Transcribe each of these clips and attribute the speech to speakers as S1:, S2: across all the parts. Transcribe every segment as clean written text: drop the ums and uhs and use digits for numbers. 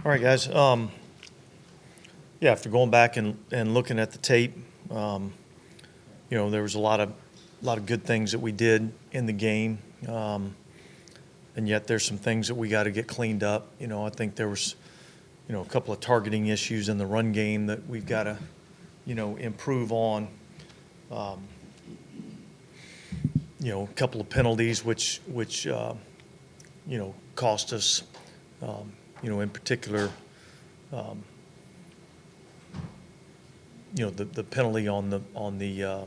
S1: All right, guys. Yeah, after going back and looking at the tape, there was a lot of good things that we did in the game, and yet there's some things that we got to get cleaned up. I think there was, a couple of targeting issues in the run game that we've got to, improve on. Um, a couple of penalties which cost us. In particular. Um, the penalty on the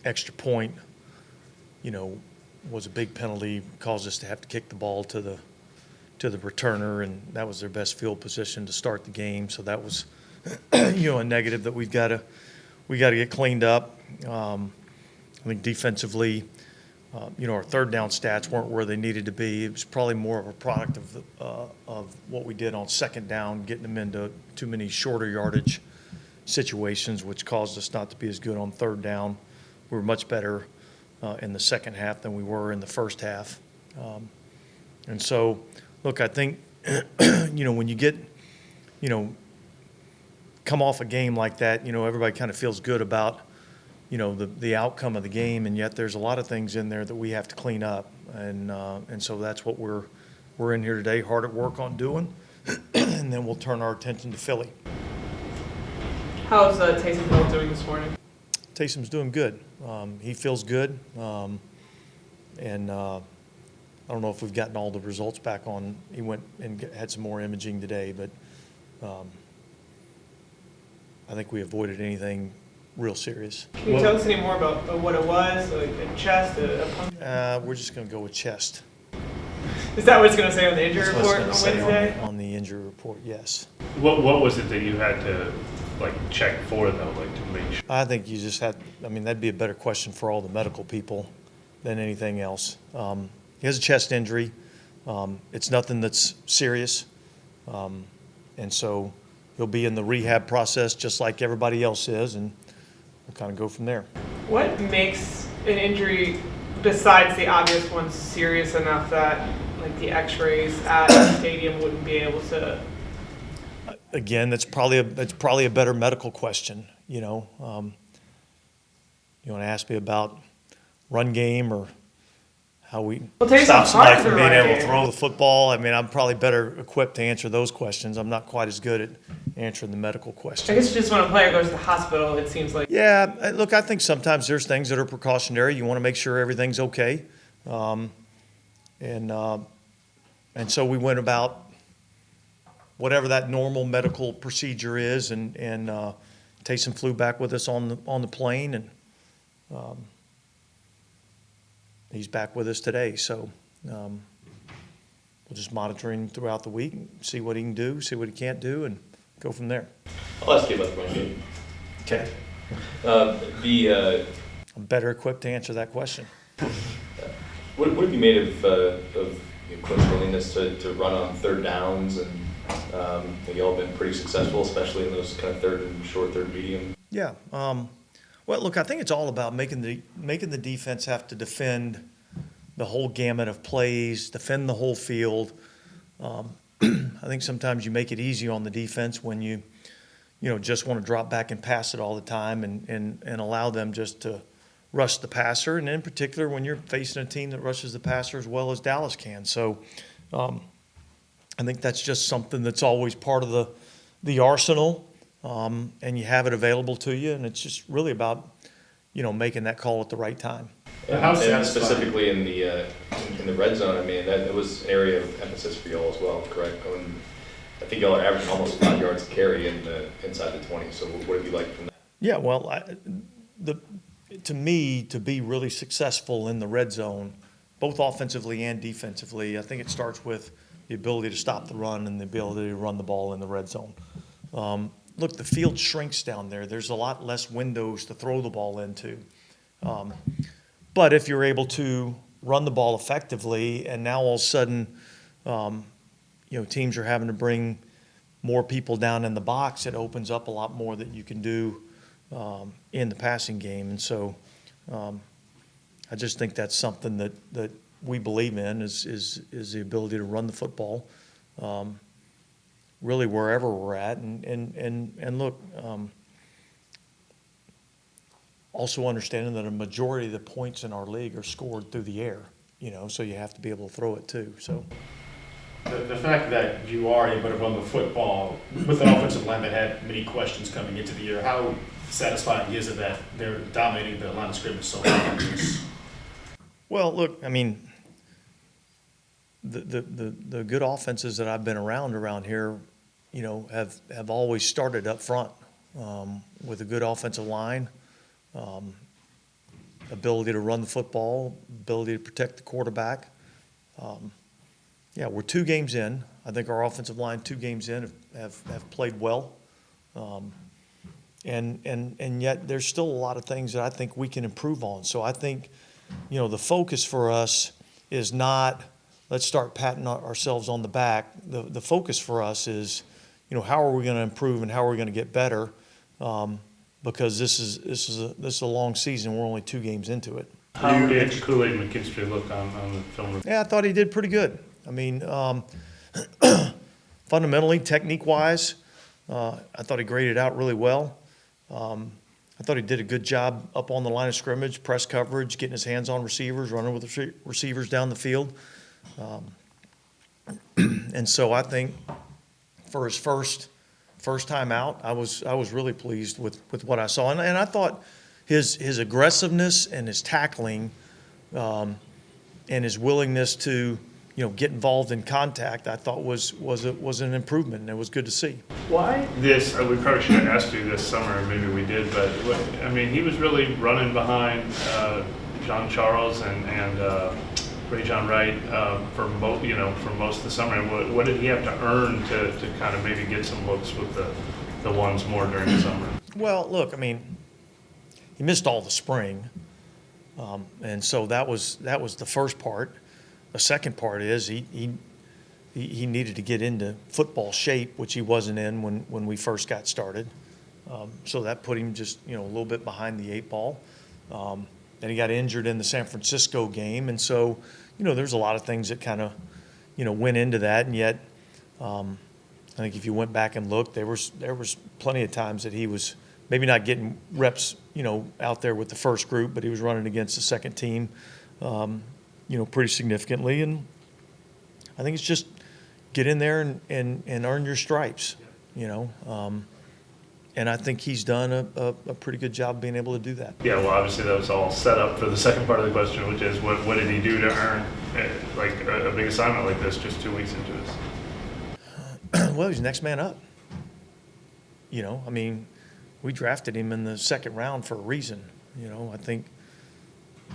S1: extra point, was a big penalty, caused us to have to kick the ball to the returner, and that was their best field position to start the game. So that was, a negative that we got to get cleaned up. I think defensively, our third down stats weren't where they needed to be. It was probably more of a product of what we did on second down, getting them into too many shorter yardage situations, which caused us not to be as good on third down. We were much better in the second half than we were in the first half. And so, look, I think, when you get, come off a game like that, everybody kind of feels good about, the outcome of the game, and yet there's a lot of things in there that we have to clean up. And so that's what we're in here today, hard at work on doing, and then we'll turn our attention to Philly.
S2: How's Taysom Hill doing this morning?
S1: Taysom's doing good. He feels good. And I don't know if we've gotten all the results back on. He went and had some more imaging today, but I think we avoided anything real serious.
S2: Can you tell us any more about what it was, like a chest, a puncture?
S1: We're just going to go with chest.
S2: Is that what it's going to say on the injury
S1: That's what
S2: report
S1: it's
S2: on
S1: gonna say
S2: Wednesday?
S1: on the injury report, yes.
S3: What was it that you had to check for though, to make sure?
S1: I think you just that'd be a better question for all the medical people than anything else. He has a chest injury. It's nothing that's serious. And so he'll be in the rehab process just like everybody else is, and we'll kind of go from there.
S2: What makes an injury, besides the obvious ones, serious enough that the x-rays at the stadium wouldn't be able to?
S1: Again, that's probably a better medical question. You want to ask me about run game or how we stop somebody from being able to throw the football. I mean, I'm probably better equipped to answer those questions. I'm not quite as good at answering the medical questions.
S2: I guess just when a player goes to the hospital, it seems like.
S1: Yeah, look, I think sometimes there's things that are precautionary. You want to make sure everything's okay. And so we went about whatever that normal medical procedure is, and Taysom flew back with us on the plane, and he's back with us today. So we'll just monitor him throughout the week, and see what he can do, see what he can't do, and go from there.
S4: I'll ask you about the run game.
S1: Okay. I'm better equipped to answer that question.
S4: What have you made of Quinn's willingness to run on third downs, and you all have been pretty successful, especially in those kind of third and short, third medium?
S1: Yeah. Well, look, I think it's all about making the defense have to defend the whole gamut of plays, defend the whole field. I think sometimes you make it easy on the defense when you just want to drop back and pass it all the time, and allow them just to rush the passer, and in particular when you're facing a team that rushes the passer as well as Dallas can. So I think that's just something that's always part of the arsenal, and you have it available to you, and it's just really about making that call at the right time.
S4: And specifically in the red zone, I mean, that was an area of emphasis for y'all as well, correct? I think y'all are averaging almost 5 yards a carry inside the 20. So what have you liked from that?
S1: Yeah, well, to me, to be really successful in the red zone, both offensively and defensively, I think it starts with the ability to stop the run and the ability to run the ball in the red zone. Look, the field shrinks down there. There's a lot less windows to throw the ball into. But if you're able to run the ball effectively, and now all of a sudden, teams are having to bring more people down in the box, it opens up a lot more that you can do in the passing game. And so I just think that's something that we believe in is the ability to run the football. really wherever we're at. And look, also understanding that a majority of the points in our league are scored through the air, so you have to be able to throw it too. So
S5: The fact that you are able to run the football with an offensive line that had many questions coming into the year, how satisfying is it that they're dominating the line of scrimmage so often?
S1: well, look, I mean, the good offenses that I've been around here, have always started up front with a good offensive line, ability to run the football, ability to protect the quarterback. Yeah, we're 2 games in. I think our offensive line 2 games in have played well. And yet there's still a lot of things that I think we can improve on. So I think, the focus for us is not, let's start patting ourselves on the back. The focus for us is, how are we going to improve and how are we going to get better? Because this is a long season. We're only 2 games into it.
S3: How did Kool-Aid McKinstry look on the film?
S1: Yeah, I thought he did pretty good. I mean, fundamentally, technique-wise, I thought he graded out really well. I thought he did a good job up on the line of scrimmage, press coverage, getting his hands on receivers, running with the receivers down the field. And so I think for his first time out, I was really pleased with what I saw. And I thought his aggressiveness and his tackling and his willingness to get involved in contact, I thought was an improvement, and it was good to see.
S3: Why this? We probably should have asked you this summer, maybe we did, but he was really running behind John Charles and Ray John Wright for most of the summer. What did he have to earn to kind of maybe get some looks with the ones more during the summer? Well,
S1: look, he missed all the spring, and so that was the first part. The second part is he needed to get into football shape, which he wasn't in when we first got started. So that put him just a little bit behind the 8 ball. Then he got injured in the San Francisco game, and so there's a lot of things that kind of went into that. And yet, I think if you went back and looked, there was plenty of times that he was maybe not getting reps out there with the first group, but he was running against the second team. Pretty significantly, and I think it's just get in there and earn your stripes, and I think he's done a pretty good job being able to do that.
S3: Yeah, well, obviously that was all set up for the second part of the question, which is what did he do to earn a big assignment like this just 2 weeks into this?
S1: Well, he's next man up. We drafted him in the second round for a reason. I think.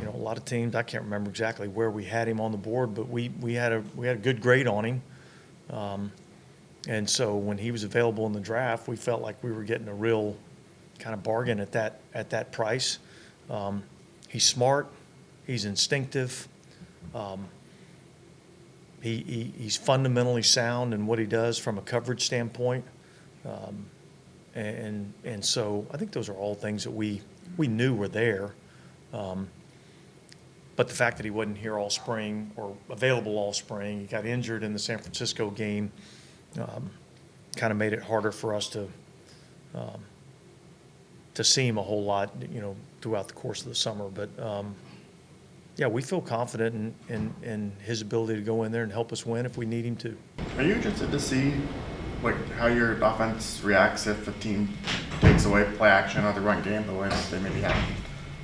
S1: A lot of teams, I can't remember exactly where we had him on the board, but we had a good grade on him. And so when he was available in the draft, we felt like we were getting a real kind of bargain at that price. He's smart, he's instinctive, he's fundamentally sound in what he does from a coverage standpoint. And so I think those are all things that we knew were there. But the fact that he wasn't here all spring or available all spring, he got injured in the San Francisco game, kind of made it harder for us to see him a whole lot, throughout the course of the summer. But yeah, we feel confident in his ability to go in there and help us win if we need him to.
S6: Are you interested to see how your offense reacts if a team takes away play action or the run game the way that they maybe have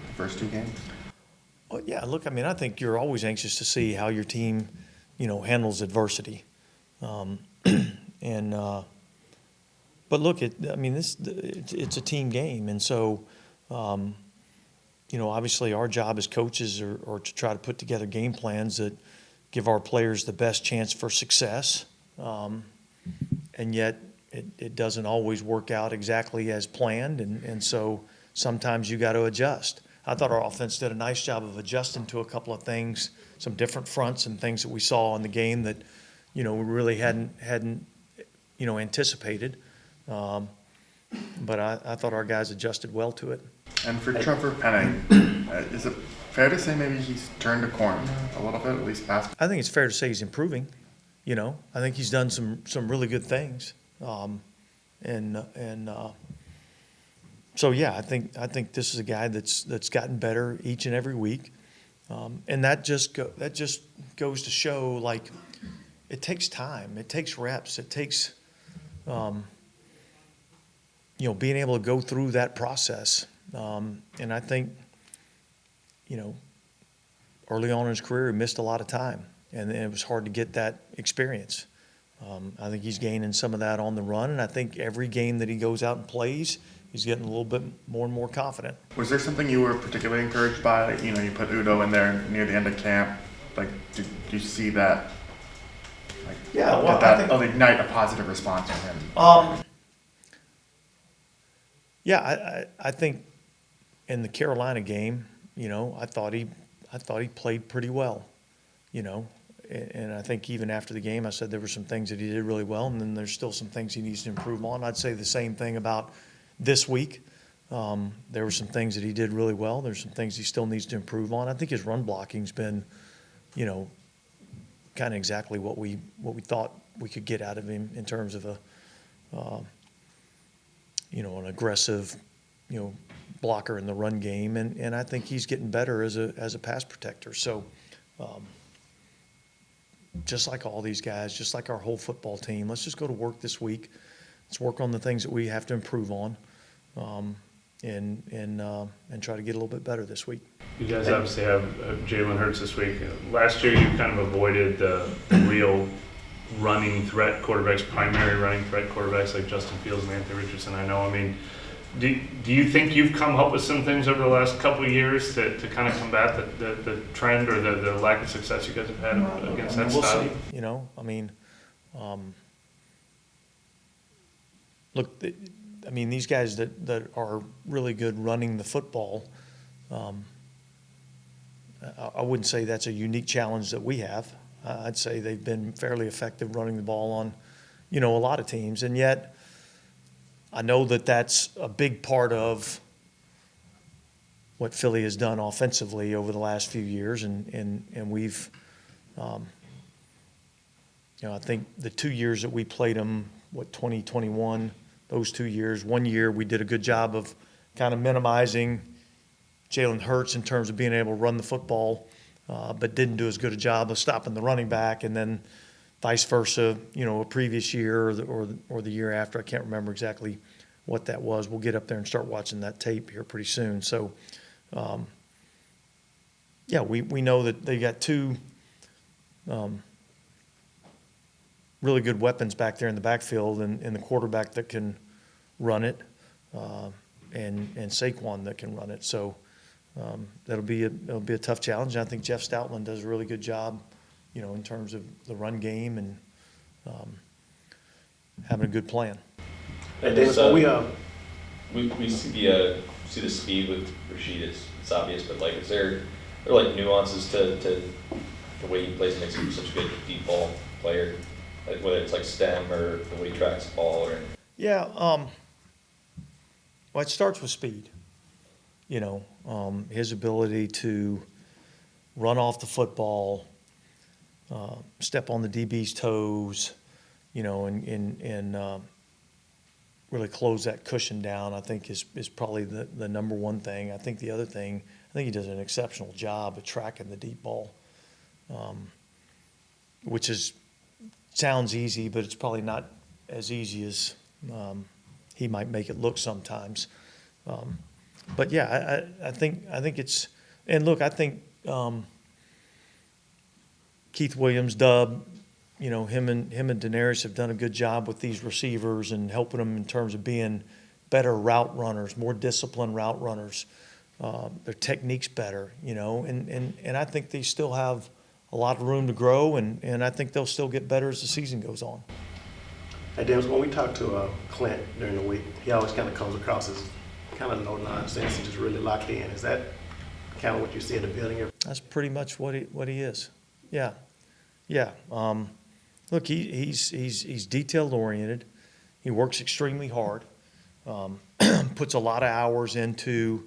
S6: the first 2 games?
S1: Well, yeah, look, I think you're always anxious to see how your team, handles adversity. But look, it's a team game. And so, obviously our job as coaches are to try to put together game plans that give our players the best chance for success. And yet it doesn't always work out exactly as planned. And so sometimes you got to adjust. I thought our offense did a nice job of adjusting to a couple of things, some different fronts and things that we saw in the game that, we really hadn't anticipated. But I thought our guys adjusted well to it.
S6: And for Trevor Penning, is it fair to say maybe he's turned a corner a little bit, at least past?
S1: I think it's fair to say he's improving. I think he's done some really good things. So yeah, I think this is a guy that's gotten better each and every week, and that just goes to show, like, it takes time, it takes reps, it takes being able to go through that process, and I think early on in his career he missed a lot of time, and it was hard to get that experience. I think he's gaining some of that on the run, and I think every game that he goes out and plays, he's getting a little bit more and more confident.
S6: Was there something you were particularly encouraged by? You put Udo in there near the end of camp. Like, did you see that? Like,
S1: Yeah, well,
S6: did that ignite a positive response from him?
S1: Yeah, I think in the Carolina game, I thought he played pretty well, and I think even after the game, I said there were some things that he did really well, and then there's still some things he needs to improve on. I'd say the same thing about this week. There were some things that he did really well. There's some things he still needs to improve on. I think his run blocking's been, kind of exactly what we thought we could get out of him in terms of an aggressive, blocker in the run game, and I think he's getting better as a pass protector. So, just like all these guys, just like our whole football team, let's just go to work this week. Let's work on the things that we have to improve on, and try to get a little bit better this week.
S3: You guys obviously have Jalen Hurts this week. Last year, you kind of avoided the real running threat quarterbacks, primary running threat quarterbacks like Justin Fields and Anthony Richardson. Do you think you've come up with some things over the last couple of years to kind of combat the trend or the lack of success you guys have had against that
S1: We'll
S3: style?
S1: see. Look, these guys that are really good running the football, I wouldn't say that's a unique challenge that we have. I'd say they've been fairly effective running the ball on, a lot of teams. And yet, I know that that's a big part of what Philly has done offensively over the last few years. And we've, I think the 2 years that we played them, 2021, those 2 years, 1 year we did a good job of kind of minimizing Jalen Hurts in terms of being able to run the football, but didn't do as good a job of stopping the running back, and then vice versa, a previous year or the year after. I can't remember exactly what that was. We'll get up there and start watching that tape here pretty soon. So, we know that they got two really good weapons back there in the backfield, and the quarterback that can run it, and Saquon that can run it. So it'll be a tough challenge. And I think Jeff Stoutland does a really good job, in terms of the run game and having a good plan.
S4: And we see the speed with Rashid. It's obvious, but like, is there like nuances to the way he plays and makes him such a good deep ball player? Like whether it's like stem or the way he tracks the ball or.
S1: Yeah, well, it starts with speed. His ability to run off the football, step on the DB's toes, and really close that cushion down, I think is probably the number one thing. I think the other thing, I think he does an exceptional job of tracking the deep ball, which sounds easy, but it's probably not as easy as he might make it look sometimes. But yeah, I think it's, and look, I think Keith Williams, Dub, him and Daenerys have done a good job with these receivers and helping them in terms of being better route runners, more disciplined route runners. Their technique's better, and I think they still have a lot of room to grow, and I think they'll still get better as the season goes on.
S7: Hey, Dennis, when we talk to Clint during the week, he always kind of comes across as kind of no nonsense and just really locked in. Is that kind of what you see in the building?
S1: That's pretty much what he is. Yeah. Look, he's detailed oriented. He works extremely hard. Puts a lot of hours into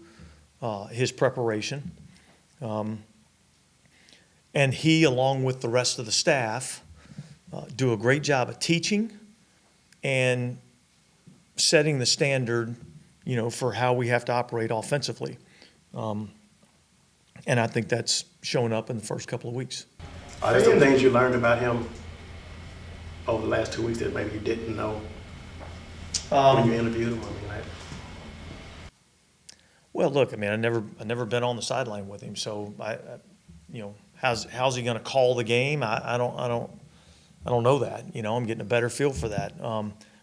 S1: his preparation. And he, along with the rest of the staff, do a great job of teaching and setting the standard, for how we have to operate offensively. And I think that's shown up in the first couple of weeks.
S7: Are there some things you learned about him over the last 2 weeks that maybe you didn't know when you interviewed him?
S1: Well, look, I never been on the sideline with him, so how's he going to call the game? I don't know that. I'm getting a better feel for that.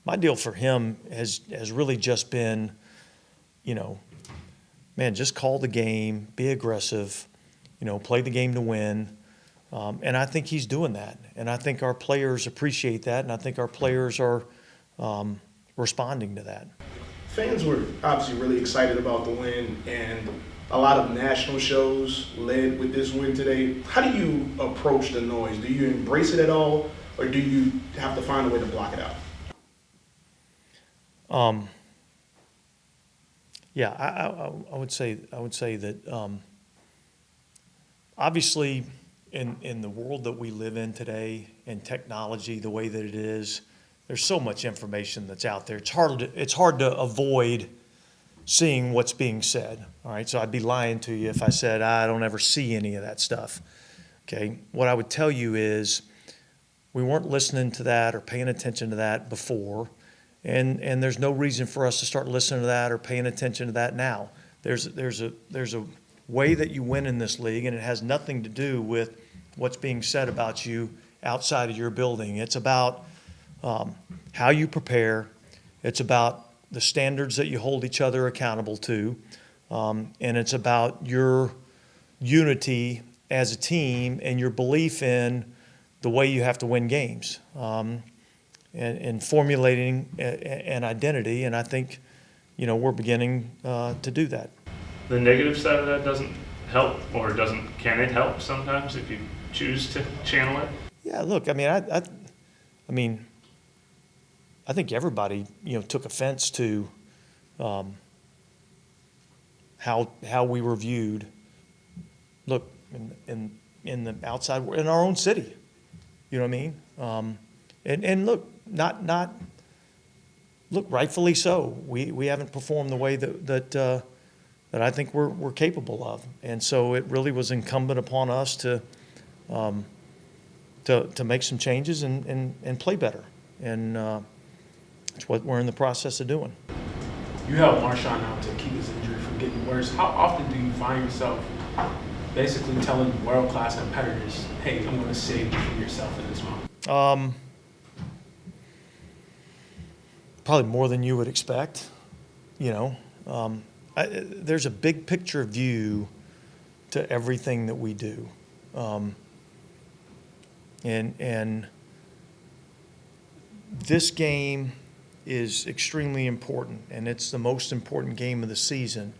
S1: My deal for him has really just been, just call the game, be aggressive, play the game to win. And I think he's doing that. And I think our players appreciate that, and I think our players are responding to that.
S8: Fans were obviously really excited about the win, and a lot of national shows led with this win today. How do you approach the noise? Do you embrace it at all, or do you have to find a way to block it out?
S1: Yeah, I would say that obviously in the world that we live in today and technology the way that it is, there's so much information that's out there. It's hard to avoid seeing what's being said. All right, so I'd be lying to you if I said I don't ever see any of that stuff. Okay, what I would tell you is we weren't listening to that or paying attention to that before. And there's no reason for us to start listening to that or paying attention to that now. There's a way that you win in this league, and it has nothing to do with what's being said about you outside of your building. It's about how you prepare. It's about the standards that you hold each other accountable to, and it's about your unity as a team and your belief in the way you have to win games. And formulating an identity, and I think, we're beginning to do that.
S3: The negative side of that doesn't help, or can it help sometimes if you choose to channel it?
S1: Yeah, look, I think everybody, took offense to how we were viewed. Look, in the outside, in our own city, you know what I mean? And look, look, rightfully so. We haven't performed the way that I think we're capable of, and so it really was incumbent upon us to make some changes and play better, and that's what we're in the process of doing.
S9: You helped Marshawn out to keep his injury from getting worse. How often do you find yourself basically telling world-class competitors, "Hey, I'm going to save you from yourself in this moment"?
S1: Probably more than you would expect. There's a big picture view to everything that we do, and this game is extremely important, and it's the most important game of the season,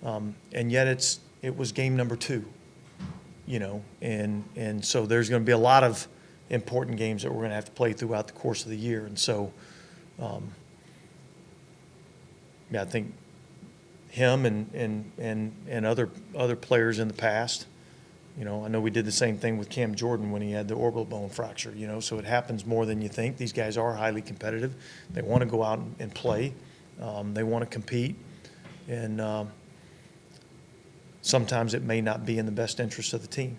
S1: and yet it was game number 2, and so there's going to be a lot of important games that we're going to have to play throughout the course of the year, and so. I think him and other players in the past, I know we did the same thing with Cam Jordan when he had the orbital bone fracture, so it happens more than you think. These guys are highly competitive. They want to go out and play. They want to compete, and sometimes it may not be in the best interest of the team.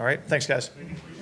S1: All right, thanks, guys.